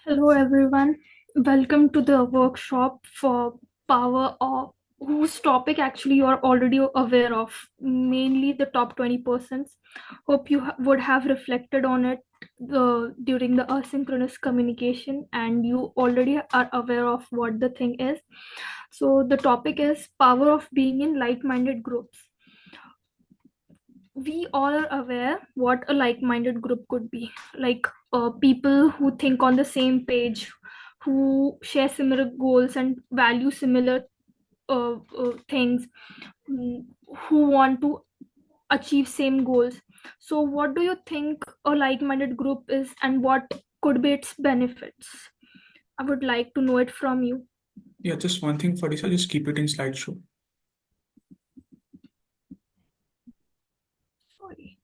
Hello everyone. Welcome to the workshop for power of whose topic actually you are already aware of, mainly the top 20%. Hope you would have reflected on it during the asynchronous communication and you already are aware of what the thing is. So the topic is power of being in like-minded groups. We all are aware what a like-minded group could be, like people who think on the same page, who share similar goals and value similar things, mm, who want to achieve same goals. So what do you think a like-minded group is and what could be its benefits? I would like to know it from you. Yeah, just one thing, Fadisa, just keep it in slideshow. Sorry.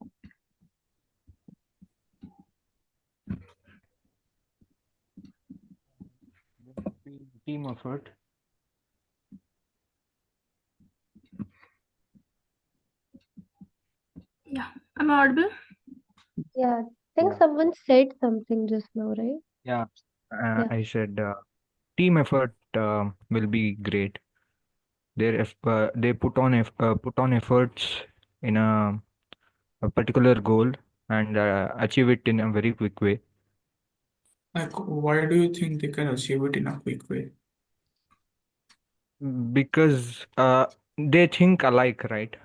Team effort. Yeah, am I audible? Yeah, I think Yeah. someone said something just now, right? Yeah, Yeah. I said team effort will be great. They put on efforts in a particular goal and achieve it in a very quick way. Like, why do you think they can achieve it in a quick way? Because they think alike, right?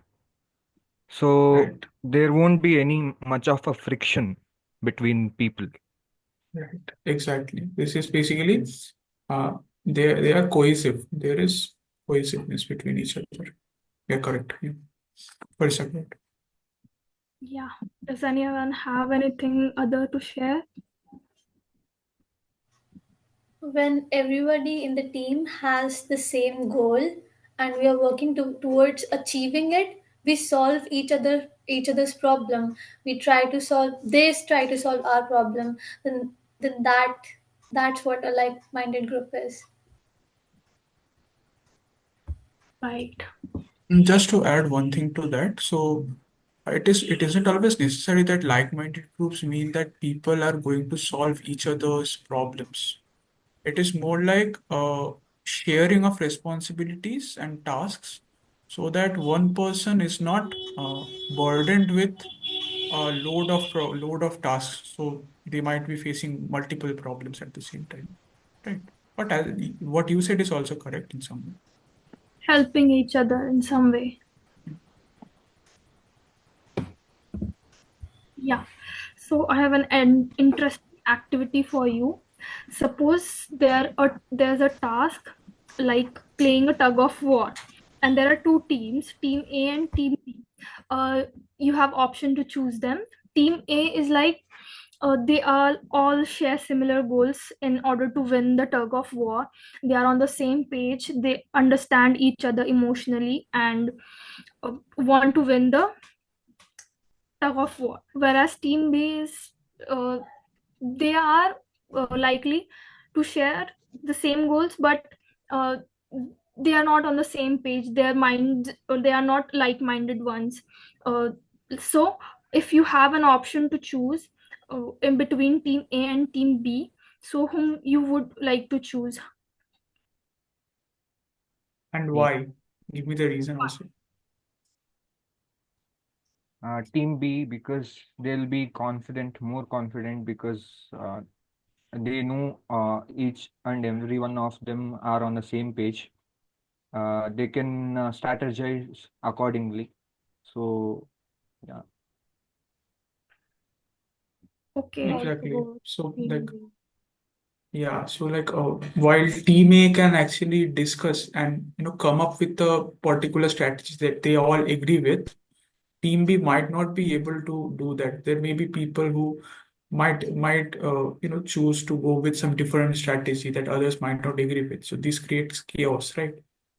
So Right, there won't be any much of a friction between people. right, exactly. This is basically, uh, they are cohesive. There is cohesiveness between each other. Yeah, correct. Yeah. For a second. Yeah. Does anyone have anything other to share? When everybody in the team has the same goal and we are working towards achieving it, we solve each other's problem. We try to solve try to solve our problem. Then that's what a like-minded group is. Right. Just to add one thing to that, so it isn't always necessary that like-minded groups mean that people are going to solve each other's problems. It is more like sharing of responsibilities and tasks so that one person is not burdened with a load of tasks. So they might be facing multiple problems at the same time. Right. But what you said is also correct in some way. Helping each other in some way. Yeah. So I have an interesting activity for you. Suppose there's a task like playing a tug of war, and there are two teams, Team A and Team B. You have option to choose them. Team A is like they all share similar goals in order to win the tug of war. They are on the same page. They understand each other emotionally and want to win the tug of war. Whereas Team B is uh, they are likely to share the same goals, but uh, they are not on the same page. Their minds, or they are not like-minded ones. Uh, so, if you have an option to choose in between Team A and Team B, so whom you would like to choose? And Yeah. why? Give me the reason also. Team B, because they'll be confident, more confident, because they know each and every one of them are on the same page. They can strategize accordingly. So, yeah. Okay. Also Exactly. go So team like, B. yeah, so like while team A can actually discuss and come up with a particular strategy that they all agree with, team B might not be able to do that. There may be people who might choose to go with some different strategy that others might not agree with. So this creates chaos, right?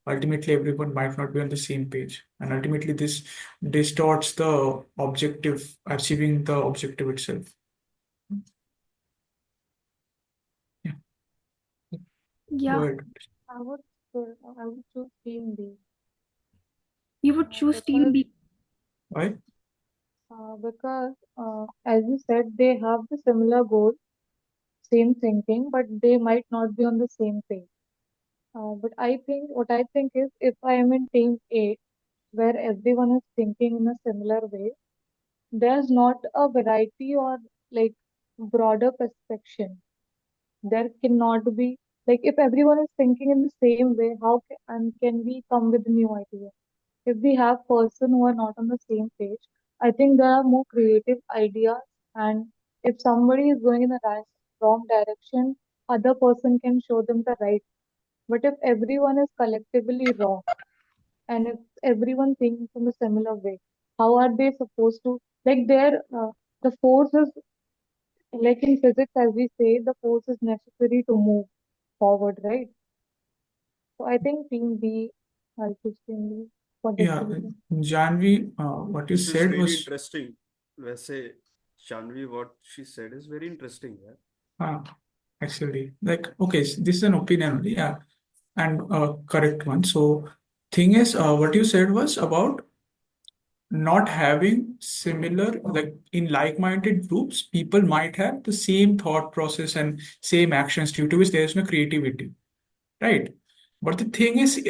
Ultimately, everyone might not be on the same page, and ultimately this distorts the objective, achieving the objective itself. Yeah, go Yeah, ahead. I would choose team B you would choose Team because B. Why? as you said, they have the similar goal, same thinking, but they might not be on the same page. But what I think is, if I am in team A, where everyone is thinking in a similar way, there's not a variety or like broader perspective. There cannot be, like, if everyone is thinking in the same way, can we come with a new idea? If we have person who are not on the same page, I think there are more creative ideas, and if somebody is going in the wrong direction, other person can show them the right. But if everyone is collectively wrong, and if everyone thinks in a similar way, how are they supposed to, like, the force is, like in physics, as we say, the force is necessary to move forward, right? So I think team B, I'll choose team B for this Yeah, reason. Janvi, what you This is said very was, interesting. वैसे Shanvi, what she said is very interesting. Yeah. actually, like, okay, this is an opinion only, yeah, and correct one. So, thing is, what you said was about not having similar, like in like-minded groups, people might have the same thought process and same actions due to which there is no creativity, right? But the thing is,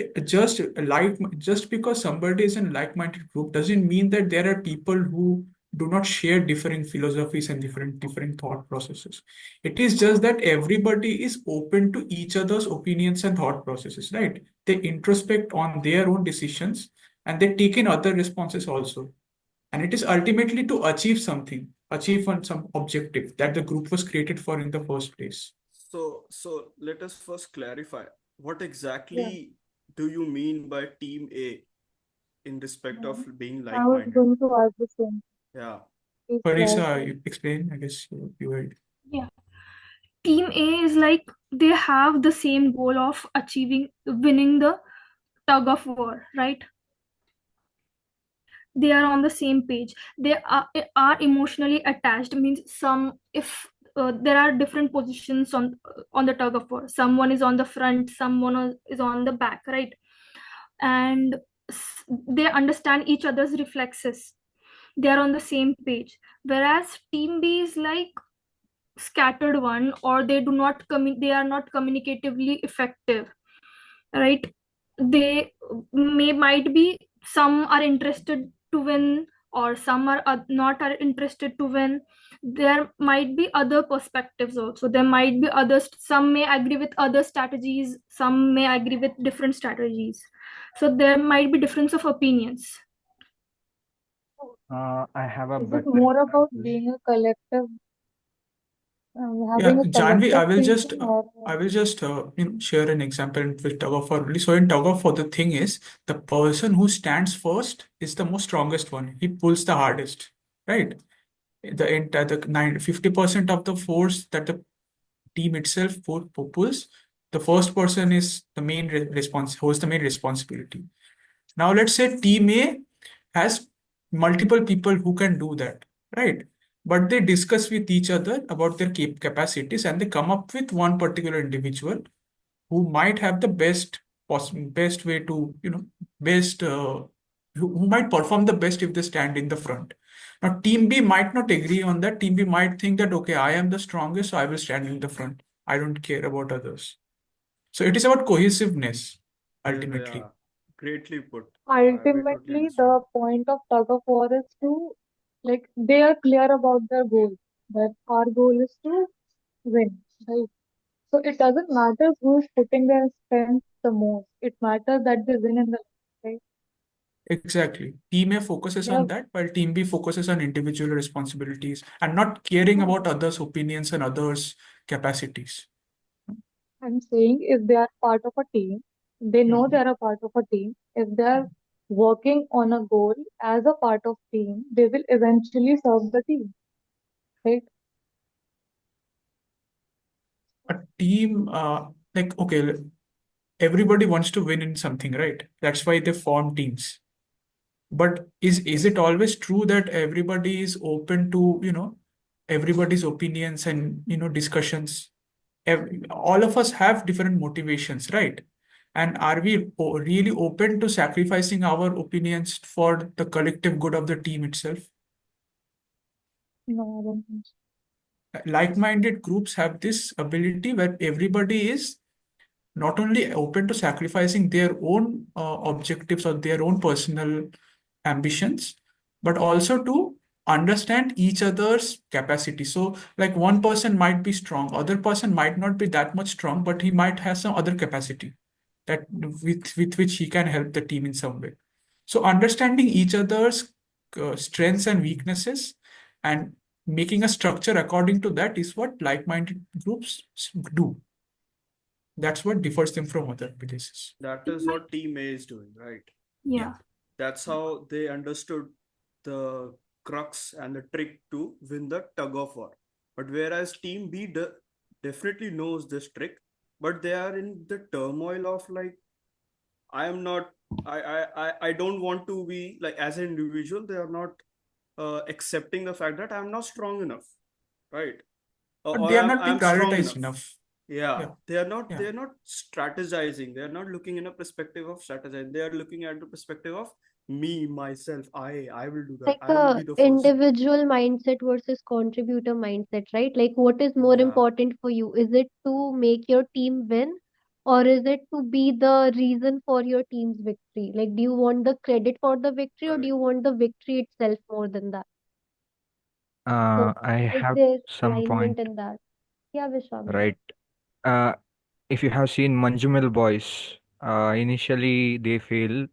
just because somebody is in like-minded group doesn't mean that there are people who do not share different philosophies and different thought processes. It is just that everybody is open to each other's opinions and thought processes, right? They introspect on their own decisions and they take in other responses also. And it is ultimately to achieve something, achieve some objective that the group was created for in the first place. So let us first clarify what Yeah. exactly do you mean by Team A in respect of being I was like-minded? going to ask the same. Yeah. Please Parisa, clarify. you explain, I guess you heard. Yeah. Team A is like they have the same goal of winning the tug of war, right? They are on the same page. They are emotionally attached. Means some if there are different positions on the tug of war. Someone is on the front, someone is on the back, right? And they understand each other's reflexes. They are on the same page. Whereas Team B is like scattered one, or they are not communicatively effective, right? They might be, some are interested to win, or some are not are interested to win. There might be other perspectives also. There might be others, some may agree with other strategies, some may agree with different strategies. So there might be difference of opinions. I have a Is it better more about example. being a collective, Yeah, having a Janvi, I collective will just thinking, or share an example with tug of war only. So in tug of war, the thing is, the person who stands first is the most strongest one. He pulls the hardest, right? The 50% of the force that the team itself pulls, the first person is the main holds the main responsibility. Now let's say team A has multiple people who can do that, right? But they discuss with each other about their capacities and they come up with one particular individual who might have the best way to, best who might perform the best if they stand in the front. Now, team B might not agree on that. Team B might think that, okay, I am the strongest, so I will stand in the front. I don't care about others. So it is about cohesiveness, ultimately. Yeah. Greatly put. We totally ultimately understand. the point of tug of war is to, like, they are clear about their goal, that our goal is to win, right? So it doesn't matter who's putting their strength the most. It matters that they win in the end, right? Exactly. Team A focuses Yeah, on that, while Team B focuses on individual responsibilities and not caring about others' opinions and others' capacities. I'm saying if they are part of a team, they know Mhm. they're a part of a team. If they're working on a goal as a part of team, they will eventually serve the team, right? A team, like, okay, everybody wants to win in something, right? That's why they form teams. But is it always true that everybody is open to, everybody's opinions and, discussions? All of us have different motivations, right? And are we really open to sacrificing our opinions for the collective good of the team itself? No, I don't think so. like-minded groups have this ability where everybody is not only open to sacrificing their own objectives or their own personal ambitions, but also to understand each other's capacity. So, like one person might be strong, other person might not be that much strong, but he might have some other capacity that with which he can help the team in some way. So, understanding each other's strengths and weaknesses and making a structure according to that is what like-minded groups do. That's what differs them from other places. That is what Team A is doing, right? Yeah. That's how they understood the crux and the trick to win the tug of war. But whereas Team B definitely knows this trick, but they are in the turmoil of like, I am not, I don't want to be like, as an individual, they are not accepting the fact that I'm not strong enough, right? But Or they are not being I'm strong prioritized enough. enough. Yeah, Yeah. they're Yeah. not strategizing. They're not looking in a perspective of strategizing. They are looking at the perspective of me, myself. I will do that. Like I will a be the first. individual mindset versus contributor mindset, right? Like what is more Yeah. important for you? Is it to make your team win, or is it to be the reason for your team's victory? Like, do you want the credit for the victory, or do Correct. you want the victory itself more than that? So I is have there some alignment point, in that? Yeah, Vishal. right? Uh, if you have seen Manjumel Boys, initially they fail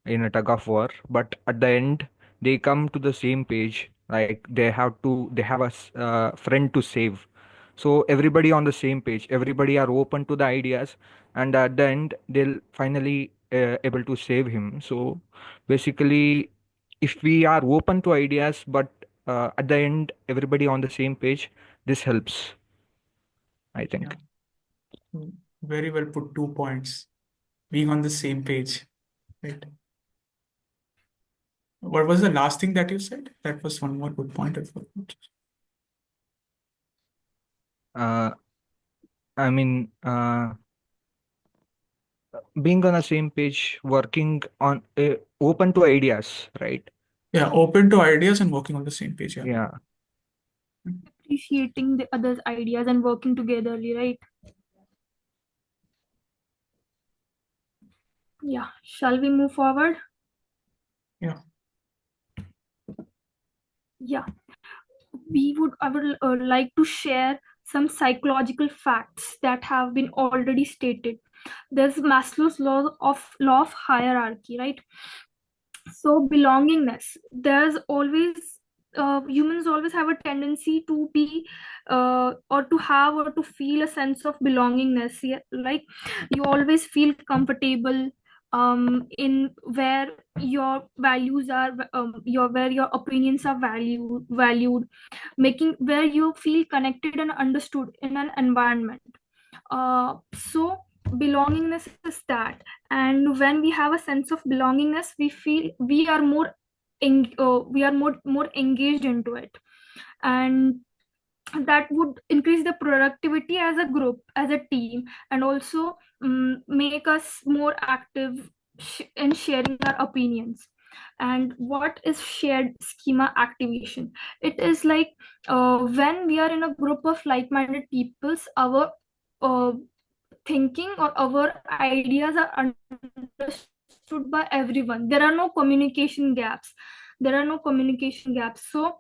in a tug of war, but at the end they come to the same page. Like they have a friend to save. So everybody on the same page, everybody are open to the ideas, and at the end they'll finally able to save him. So basically, if we are open to ideas, but at the end everybody on the same page, this helps, I think. Yeah. Very well put. 2 points. Being on the same page. Right. What was the last thing that you said? That was one more good point I forgot. Uh, I mean, being on the same page, working on open to ideas, right? Yeah, open to ideas and working on the same page. Yeah. Yeah. Appreciating the others' ideas and working togetherly, right? Yeah. Shall we move forward? Yeah. Yeah. I would like to share some psychological facts that have been already stated. There's Maslow's law of hierarchy, right? So belongingness, there's always humans always have a tendency to be or to have or to feel a sense of belongingness. Yeah, like you always feel comfortable in where your values are, your where your opinions are valued, making where you feel connected and understood in an environment. So belongingness is that, and when we have a sense of belongingness, we feel we are more engaged into it, and that would increase the productivity as a group, as a team, and also make us more active in sharing our opinions. And what is shared schema activation? It is like when we are in a group of like-minded peoples, our uh, thinking or our ideas are understood by everyone. There are no communication gaps. So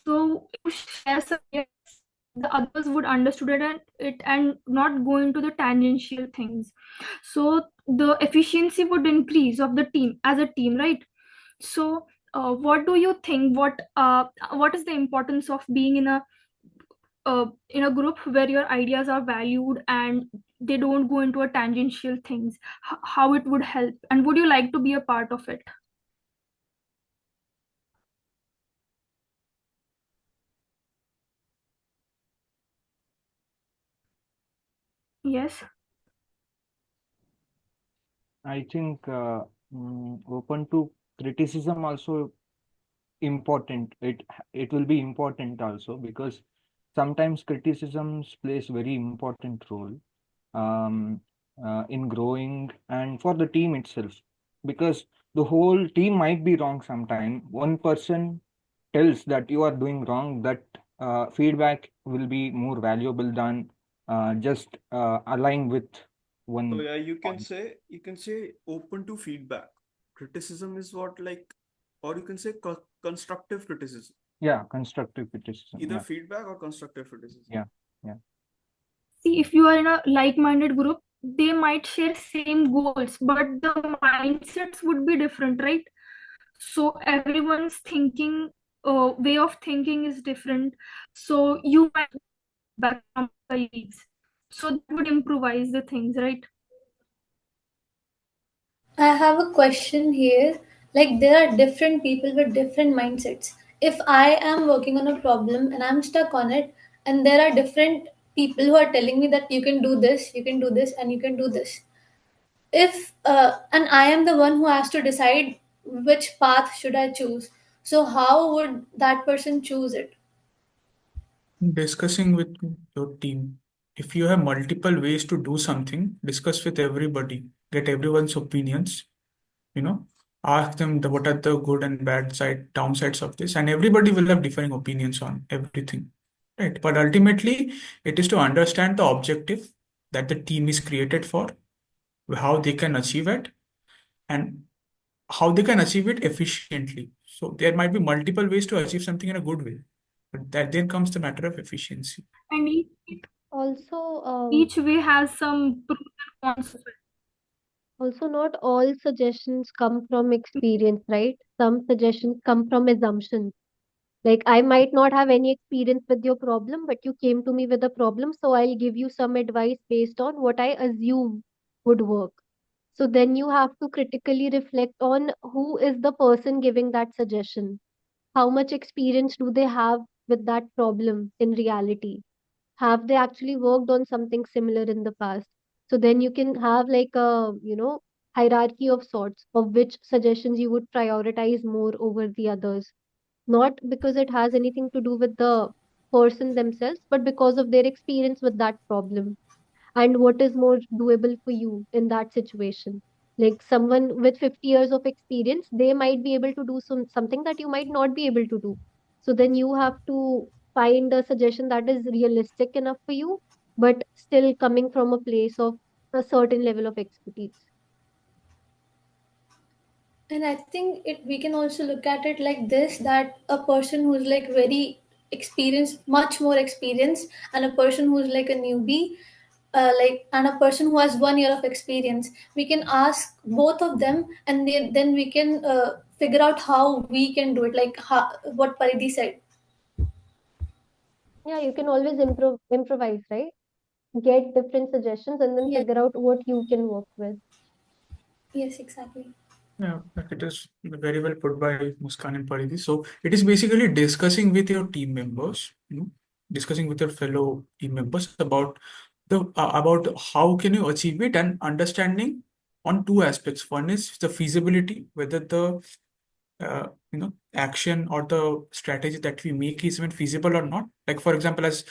to share some ideas, the others would understood it and not go into the tangential things. So the efficiency would increase of the team as a team, right? So what do you think? What is the importance of being in a group where your ideas are valued and they don't go into a tangential things? How it would help, and would you like to be a part of it? Yes. I think open to criticism also important. It will be important also, because sometimes criticisms plays very important role um, in growing and for the team itself, because the whole team might be wrong sometime. One person tells that you are doing wrong, that feedback will be more valuable than just align with one So yeah, you can point. say open to feedback. Criticism is what like, or you can say constructive criticism. Yeah, constructive criticism. Either Yeah, feedback or constructive criticism. yeah, yeah. See, if you are in a like-minded group, they might share same goals, but the mindsets would be different, right? So everyone's thinking, way of thinking is different. So you might back from colleagues. So that would improvise the things, right? I have a question here. Like, there are different people with different mindsets. If I am working on a problem and I'm stuck on it, and there are different people who are telling me that you can do this, you can do this, and you can do this. If and I am the one who has to decide which path should I choose. So how would that person choose it? Discussing with your team. If you have multiple ways to do something, discuss with everybody, get everyone's opinions, you know, ask them what are the good and bad downsides of this, and everybody will have differing opinions on everything, right? But ultimately, it is to understand the objective that the team is created for, how they can achieve it, and how they can achieve it efficiently. So there might be multiple ways to achieve something in a good way, but that then comes the matter of efficiency. And Also, each way has some pros and cons as well. also not all suggestions come from experience, right? Some suggestions come from assumptions. Like I might not have any experience with your problem, but you came to me with a problem, so I'll give you some advice based on what I assume would work. So then you have to critically reflect on who is the person giving that suggestion. How much experience do they have with that problem in reality? Have they actually worked on something similar in the past? So then you can have like a, hierarchy of sorts of which suggestions you would prioritize more over the others, not because it has anything to do with the person themselves, but because of their experience with that problem and what is more doable for you in that situation. Like someone with 50 years of experience, they might be able to do something that you might not be able to do. So then you have to find a suggestion that is realistic enough for you, but still coming from a place of a certain level of expertise. And I think we can also look at it like this, that a person who's like very experienced, much more experienced, and a person who's like a newbie, and a person who has 1 year of experience, we can ask both of them, and then we can figure out how we can do it, like what Paridhi said. Yeah, you can always improvise, right? Get different suggestions and then Yes, figure out what you can work with. yes, exactly. Yeah, like it is very well put by Muskan and Paridhi. So it is basically discussing with your team members, discussing with your fellow team members about about how can you achieve it, and understanding on two aspects. One is the feasibility, whether the action or the strategy that we make is even feasible or not. Like for example, as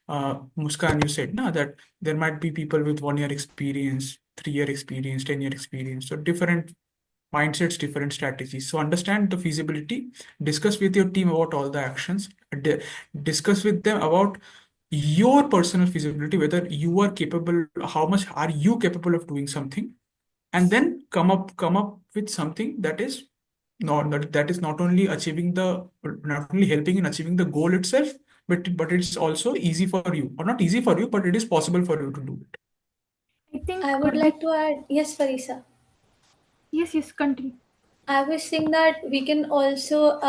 Muskan, you said now that there might be people with 1 year experience, 3 year experience, 10 year experience, so different mindsets, different strategies. So understand the feasibility, discuss with your team about all the actions, discuss with them about your personal feasibility, whether you are capable, how much are you capable of doing something, and then come up with something that is not only not only helping in achieving the goal itself, but it's also easy for you, or not easy for you, but it is possible for you to do it. I think I would like to add, yes, Farisa. yes, continue. I was saying that we can also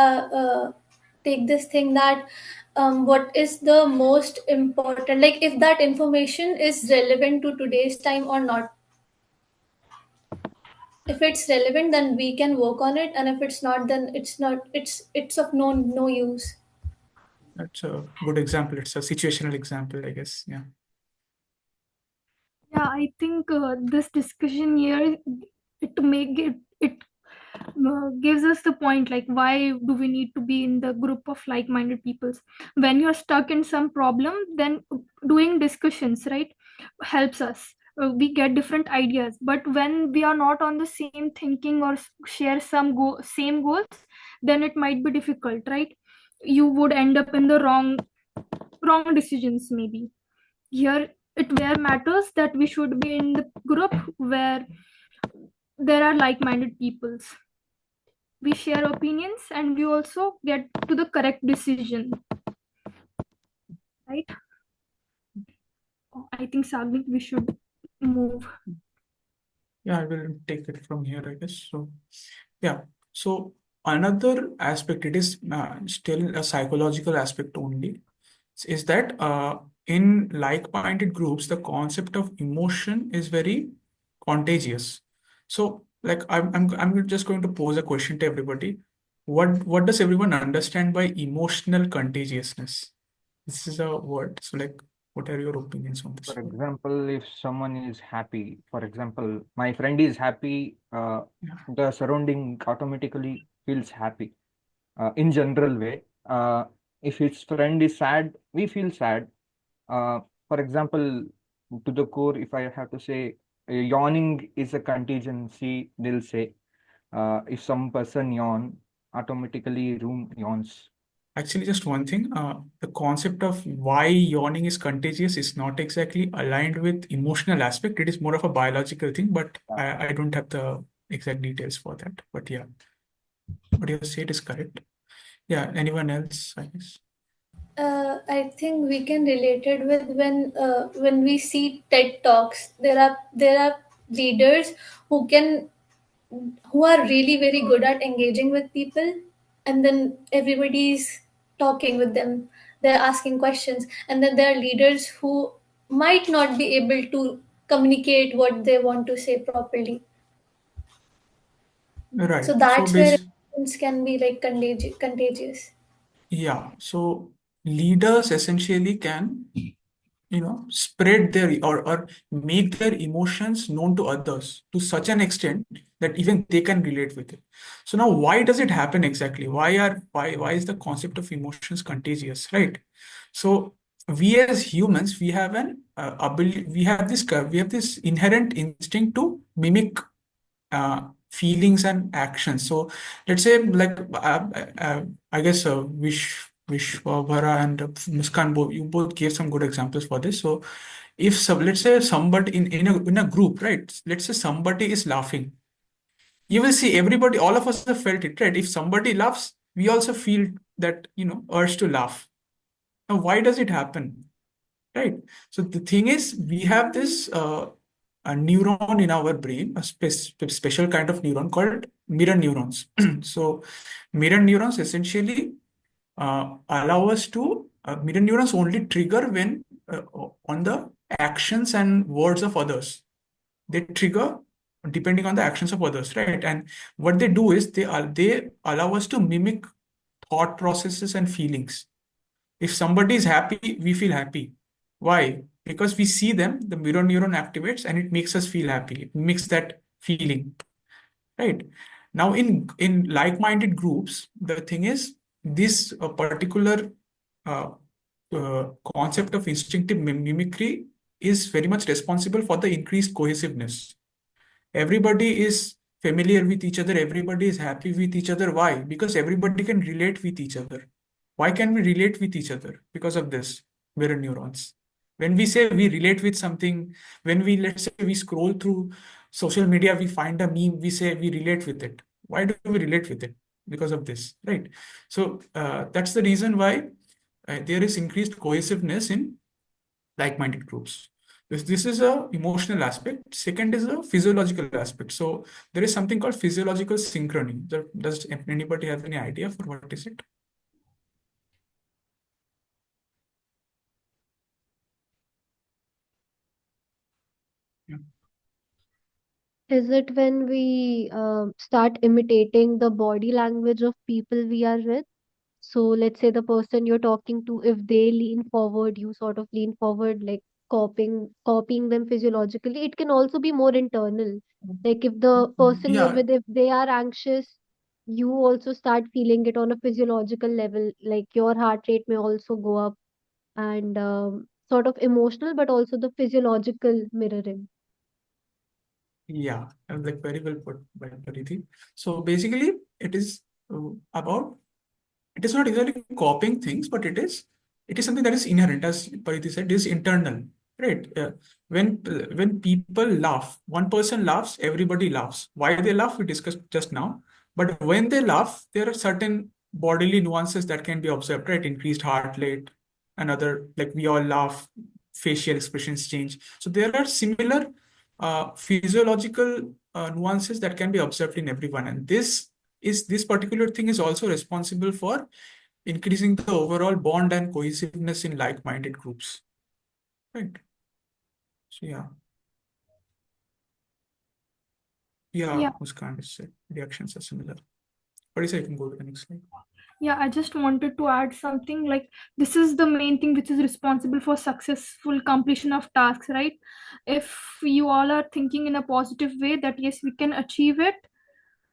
take this thing that what is the most important, like if that information is relevant to today's time or not. If it's relevant, then we can work on it, and if it's not, then it's not. It's of no use. That's a good example. It's a situational example, I guess. Yeah. Yeah, I think this discussion here, it gives us the point, like why do we need to be in the group of like-minded peoples. When you're stuck in some problem, then doing discussions, right, helps us. We get different ideas, but when we are not on the same thinking or share same goals, then it might be difficult, right? You would end up in the wrong wrong decisions maybe. Here it where matters that we should be in the group where there are like-minded peoples. We share opinions and we also get to the correct decision, right? I think Sagnik, we should move. Yeah, I will take it from here, I guess. So, yeah. So another aspect, it is still a psychological aspect only, is that in like-minded groups, the concept of emotion is very contagious. So, like, I'm just going to pose a question to everybody. What does everyone understand by emotional contagiousness? This is a word. So, like, what are your opinions on this For word? example, if someone is happy, for example, my friend is happy, Yeah. the surrounding automatically feels happy. In general way, if his friend is sad, we feel sad. For example, to the core, if I have to say, yawning is a contingency, they'll say. If some person yawn, automatically room yawns. Actually, just one thing. The concept of why yawning is contagious is not exactly aligned with emotional aspect. It is more of a biological thing, but I don't have the exact details for that. But yeah, what you said is correct. Yeah, anyone else, I guess? I think we can relate it with when we see TED talks. There are leaders who can who are really very good at engaging with people, and then everybody's talking with them. They're asking questions, and then there are leaders who might not be able to communicate what they want to say properly. So Right. So that's where base, emotions can be like contagious. yeah. So leaders essentially can, spread their or make their emotions known to others to such an extent that even they can relate with it. So now why does it happen exactly? Why is the concept of emotions contagious, right? So we as humans, we have an ability, we have this inherent instinct to mimic feelings and actions. So let's say like I guess Vishwabhara and Muskan, you both gave some good examples for this. So if let's say somebody in a group, right? Let's say somebody is laughing. You will see everybody, all of us have felt it, right? If somebody laughs, we also feel that, urge to laugh. Now, why does it happen? Right. So the thing is, we have this a neuron in our brain, a special kind of neuron called mirror neurons. So mirror neurons essentially allow us to mirror neurons only trigger when on the actions and words of others. They trigger depending on the actions of others, right? And what they do is they allow us to mimic thought processes and feelings. If somebody is happy, we feel happy. Why? Because we see them, the mirror neuron activates and it makes us feel happy. It makes that feeling, right? Now, in like-minded groups, the thing is, this particular uh, concept of instinctive mimicry is very much responsible for the increased cohesiveness. Everybody is familiar with each other. Everybody is happy with each other. Why? Because everybody can relate with each other. Why can we relate with each other? Because of this mirror neurons. When we say we relate with something, when let's say we scroll through social media, we find a meme, we say we relate with it. Why do we relate with it? Because of this, right? So that's the reason why there is increased cohesiveness in like-minded groups. This is a emotional aspect. Second is a physiological aspect. So there is something called physiological synchrony. Does anybody have any idea for what is it? Yeah. Is it when we start imitating the body language of people we are with? So let's say the person you're talking to, if they lean forward, you sort of lean forward, like copying them physiologically. It can also be more internal. Like if the person you're Yeah, with, if they are anxious, you also start feeling it on a physiological level. Like your heart rate may also go up, and sort of emotional, but also the physiological mirroring. yeah, like very well put by Pariti. So basically, it is about, it is not exactly copying things, but it is it is something that is inherent, as Pariti said, is internal, right? When people laugh, one person laughs, everybody laughs. Why they laugh, we discussed just now. But when they laugh, there are certain bodily nuances that can be observed, right? Increased heart rate, and other, like we all laugh, facial expressions change. So there are similar physiological nuances that can be observed in everyone, and this particular thing is also responsible for increasing the overall bond and cohesiveness in like-minded groups. Right. So yeah. Yeah. Muskan is said reactions are similar. What is it? You can go to the next slide. Yeah, I just wanted to add something like this is the main thing which is responsible for successful completion of tasks, right? If you all are thinking in a positive way that yes, we can achieve it,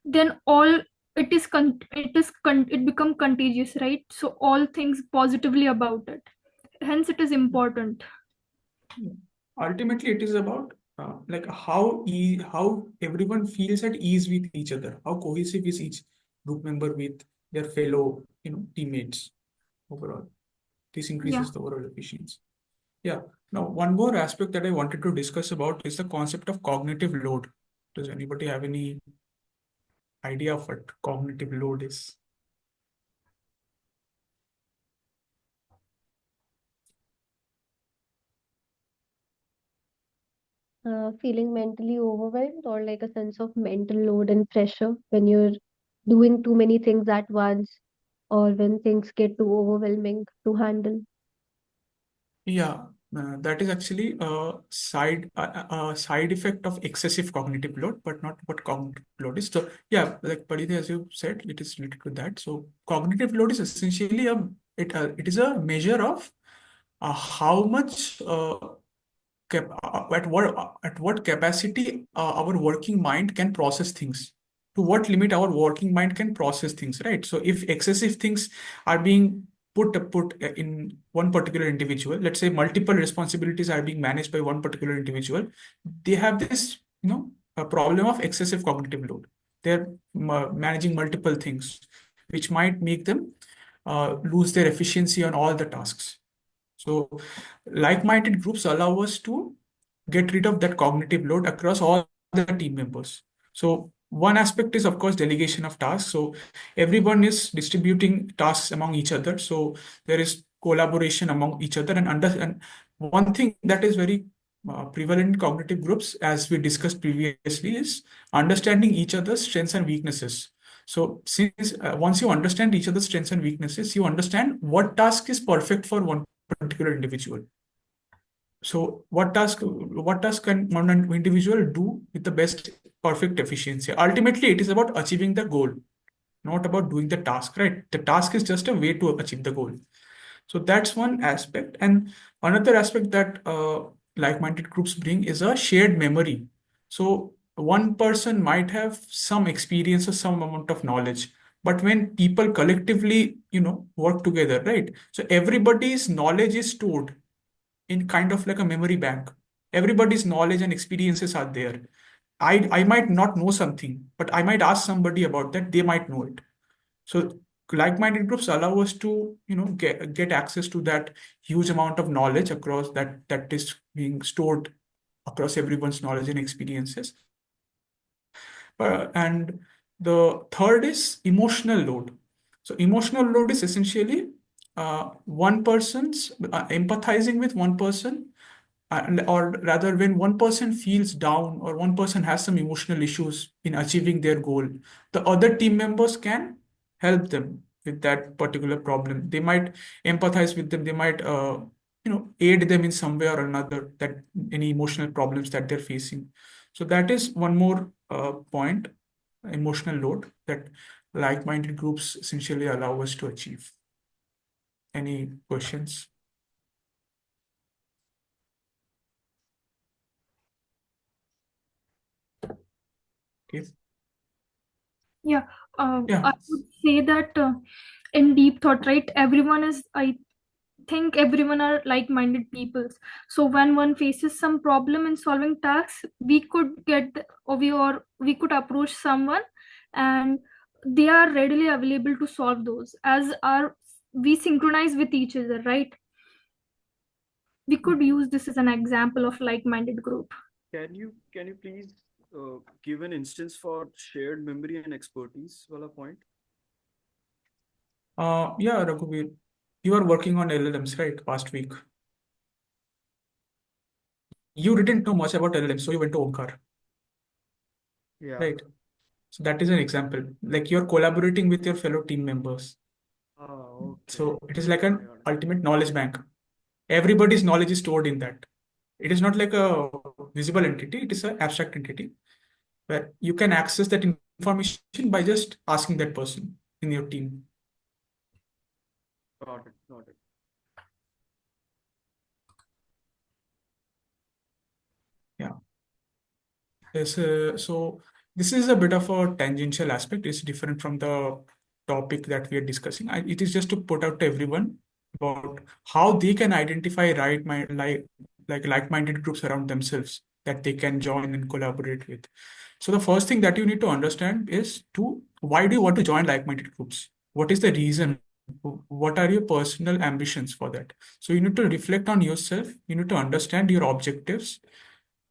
then all it become contagious, right? So all things positively about it. Hence, it is important. Ultimately, it is about like how everyone feels at ease with each other, how cohesive is each group member with their fellow teammates overall. This increases the overall efficiency. Yeah. Now, one more aspect that I wanted to discuss about is the concept of cognitive load. Does anybody have any idea of what cognitive load is? Feeling mentally overwhelmed or like a sense of mental load and pressure when you're doing too many things at once or when things get too overwhelming to handle. Yeah, that is actually a side effect of excessive cognitive load, but not what cognitive load is. So yeah, like Paride, as you said, it is related to that. So cognitive load is essentially it is a measure of how much at what capacity our working mind can process things, to what limit our working mind can process things, right? So if excessive things are being put in one particular individual, let's say multiple responsibilities are being managed by one particular individual, they have this a problem of excessive cognitive load. They're managing multiple things, which might make them lose their efficiency on all the tasks. So like-minded groups allow us to get rid of that cognitive load across all the team members. So one aspect is, of course, delegation of tasks. So everyone is distributing tasks among each other. So there is collaboration among each other, and one thing that is very prevalent in cognitive groups, as we discussed previously, is understanding each other's strengths and weaknesses. So since once you understand each other's strengths and weaknesses, you understand what task is perfect for one particular individual. So what task can one individual do with the best perfect efficiency? Ultimately, it is about achieving the goal, not about doing the task, right? The task is just a way to achieve the goal. So that's one aspect. And another aspect that like-minded groups bring is a shared memory. So one person might have some experience or some amount of knowledge, but when people collectively, work together, right? So everybody's knowledge is stored in kind of like a memory bank. Everybody's knowledge and experiences are there. I might not know something, but I might ask somebody about that. They might know it. So like-minded groups allow us to, get access to that huge amount of knowledge across that is being stored across everyone's knowledge and experiences. And the third is emotional load. So emotional load is essentially one person's empathizing with one person, or rather when one person feels down or one person has some emotional issues in achieving their goal, the other team members can help them with that particular problem. They might empathize with them. They might aid them in some way or another, that any emotional problems that they're facing. So that is one more point, emotional load, that like-minded groups essentially allow us to achieve. Any questions? Okay. Yeah, Yeah. I would say that in deep thought, right? I think everyone are like-minded people. So when one faces some problem in solving tasks, we could we could approach someone, and they are readily available to solve those. As our we synchronize with each other, right? We could use this as an example of like-minded group. Can you please give an instance for shared memory and expertise? Wala point. Yeah, Raghuveer, you are working on LLMs, right? Past week. You didn't know much about LLMs, so you went to Omkar, Yeah. right? So that is an example. Like you're collaborating with your fellow team members. Okay. So it is like an Got it. ultimate knowledge bank. Everybody's knowledge is stored in that. It is not like a visible entity, it is an abstract entity where you can access that information by just asking that person in your team. Got it. Got it. Yeah. Yes, so this is a bit of a tangential aspect. It's different from the topic that we are discussing. It is just to put out to everyone about how they can identify like-minded groups around themselves that they can join and collaborate with. So the first thing that you need to understand is why do you want to join like-minded groups? What is the reason? What are your personal ambitions for that? So you need to reflect on yourself. You need to understand your objectives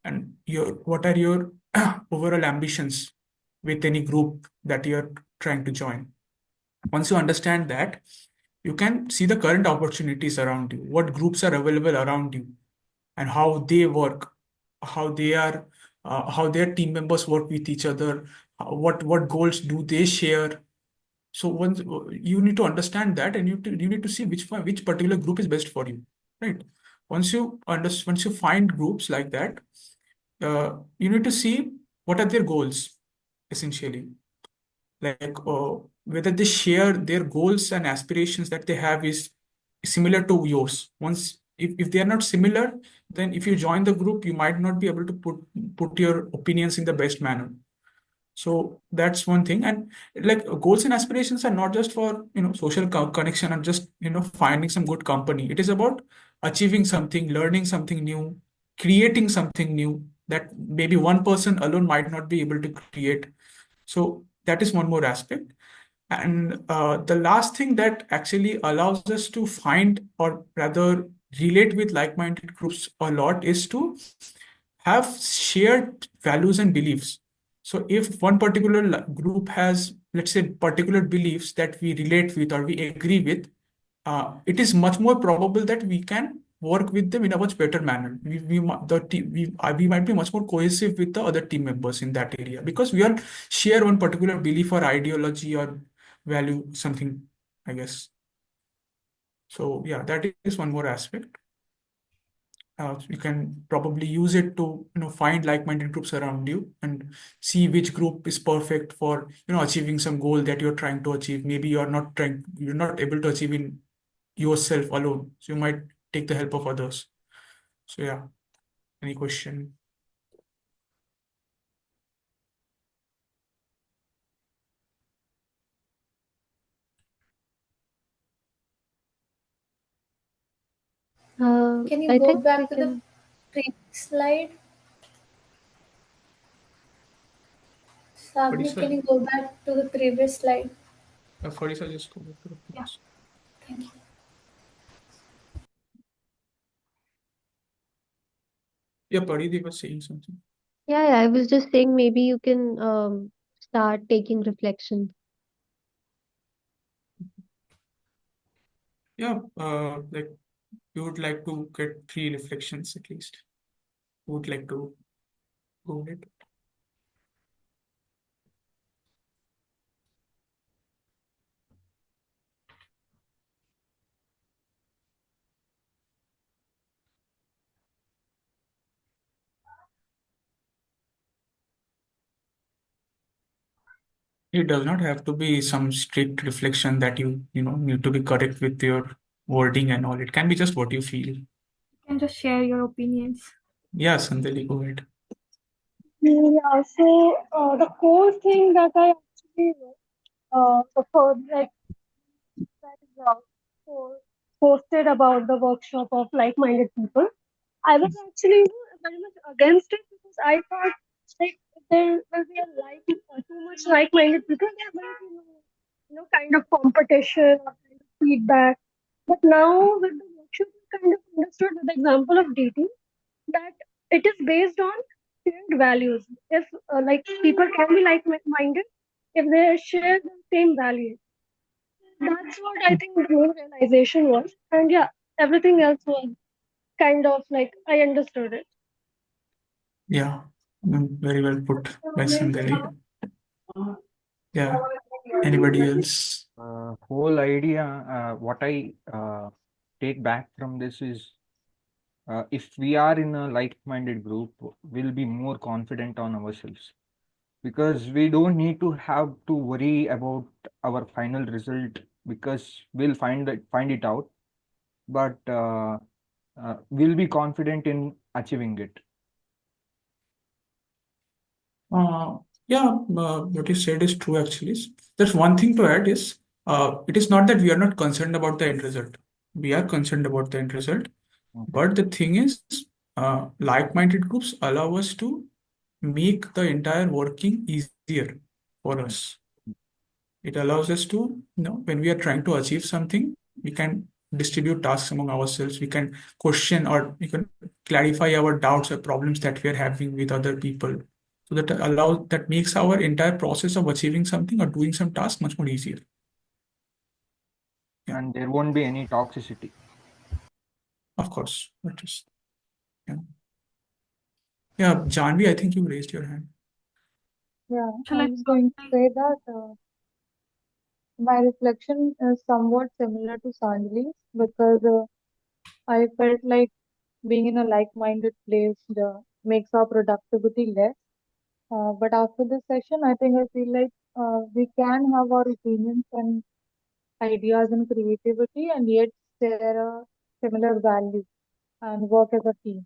and what are your overall ambitions with any group that you're trying to join. Once you understand that, you can see the current opportunities around you, what groups are available around you, and how they work, how their team members work with each other, what goals do they share. So once you need to understand that, and you need to see which particular group is best for you, right? Once you find groups like that, you need to see what are their goals, essentially, like whether they share their goals and aspirations that they have is similar to yours. If they are not similar, then if you join the group, you might not be able to put your opinions in the best manner. So that's one thing. And like goals and aspirations are not just for social connection and just finding some good company. It is about achieving something, learning something new, creating something new that maybe one person alone might not be able to create. So that is one more aspect. And the last thing that actually allows us to find, or rather relate with like-minded groups a lot, is to have shared values and beliefs. So if one particular group has, let's say, particular beliefs that we relate with or we agree with, it is much more probable that we can work with them in a much better manner. We might be much more cohesive with the other team members in that area because we all share one particular belief or ideology or value, something, I guess. So yeah, that is one more aspect. You can probably use it to find like-minded groups around you and see which group is perfect for achieving some goal that you're trying to achieve. Maybe you're not able to achieve in yourself alone, so you might take the help of others. So yeah, any question? Can you I go think we back to the can. previous slide? Savni, Fadisa, can you go back to the previous slide? Fadisa, just go back to the Yeah. previous. Thank you. Yeah, Parideep was saying something. Yeah, I was just saying maybe you can start taking reflections. Yeah, like you would like to get 3 reflections at least. Would like to go ahead. It does not have to be some strict reflection that you need to be correct with your wording and all. It can be just what you feel. You can just share your opinions. Yeah, Sandali, go ahead. Yeah, so the core thing that I actually for like that is posted about the workshop of like-minded people. I was actually very much against it because I thought like if there will be too much like-minded people, there will be kind of competition or kind of feedback. But now with the workshop, we kind of understood with the example of DT that it is based on shared values. If like people can be like-minded if they share the same values. That's what I think the main realization was. And yeah, everything else was kind of like I understood it. Yeah, very well put by Sandali. Yeah, anybody else? Whole idea, what I take back from this is if we are in a like-minded group, we'll be more confident on ourselves because we don't need to have to worry about our final result because we'll find it out, but we'll be confident in achieving it. Yeah, what you said is true actually. There's one thing to add is it is not that we are not concerned about the end result. We are concerned about the end result. Okay. But the thing is, like-minded groups allow us to make the entire working easier for us. It allows us to, when we are trying to achieve something, we can distribute tasks among ourselves. We can question or we can clarify our doubts or problems that we are having with other people. So that makes our entire process of achieving something or doing some task much more easier. Yeah. And there won't be any toxicity. Of course. Yeah. Yeah, Janvi, I think you raised your hand. Yeah, Shall I I was going to say that my reflection is somewhat similar to Sanjali's because I felt like being in a like-minded place makes our productivity less. But after this session, I think I feel like we can have our opinions and ideas and creativity and yet share a similar value and work as a team.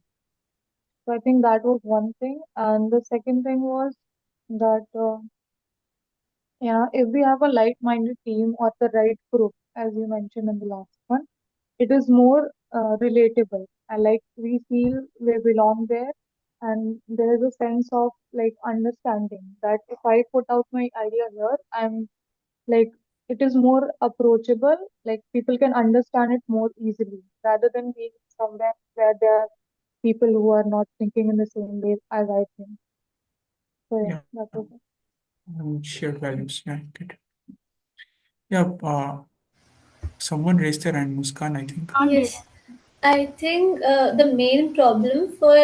So I think that was one thing. And the second thing was that, if we have a like-minded team or the right group, as you mentioned in the last one, it is more relatable. And like we feel we belong there, and there is a sense of like understanding that if I put out my idea here, I'm like it is more approachable. Like people can understand it more easily rather than being somewhere where there are people who are not thinking in the same way as I think. So yeah, Yeah. that was it. Shared values. Yeah, good. Yeah, someone raised their hand, Muskan, I think. Yes, I think the main problem for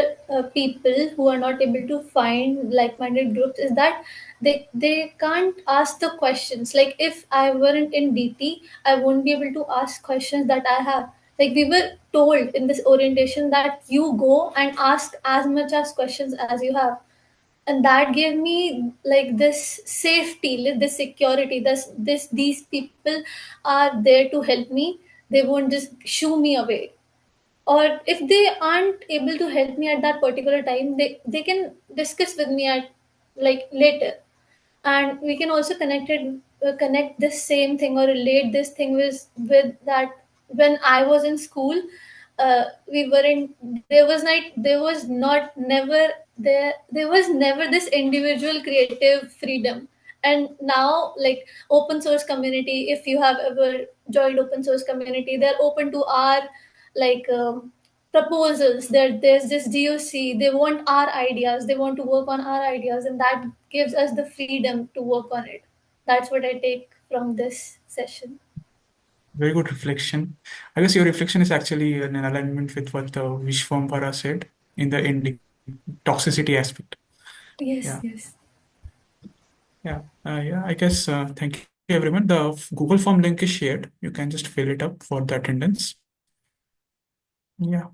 people who are not able to find like-minded groups is that they can't ask the questions. Like if I weren't in DT, I won't be able to ask questions that I have. Like we were told in this orientation that you go and ask as much as questions as you have, and that gave me like this safety, like this security, this these people are there to help me. They won't just shoo me away, or if they aren't able to help me at that particular time, they can discuss with me at like later. And we can also connect this same thing or relate this thing with that when I was in school, we were in there was not never there was never this individual creative freedom. And now, like open source community, if you have ever joined open source community, they're open to our like proposals. There's this DOC, they want our ideas, they want to work on our ideas, and that gives us the freedom to work on it. That's what I take from this session. Very good reflection. I guess your reflection is actually in alignment with what Vishwambara said in the ending toxicity aspect. Yes, Yeah. yes. Yeah. Yeah. I guess thank you everyone. The Google form link is shared. You can just fill it up for the attendance. Yeah.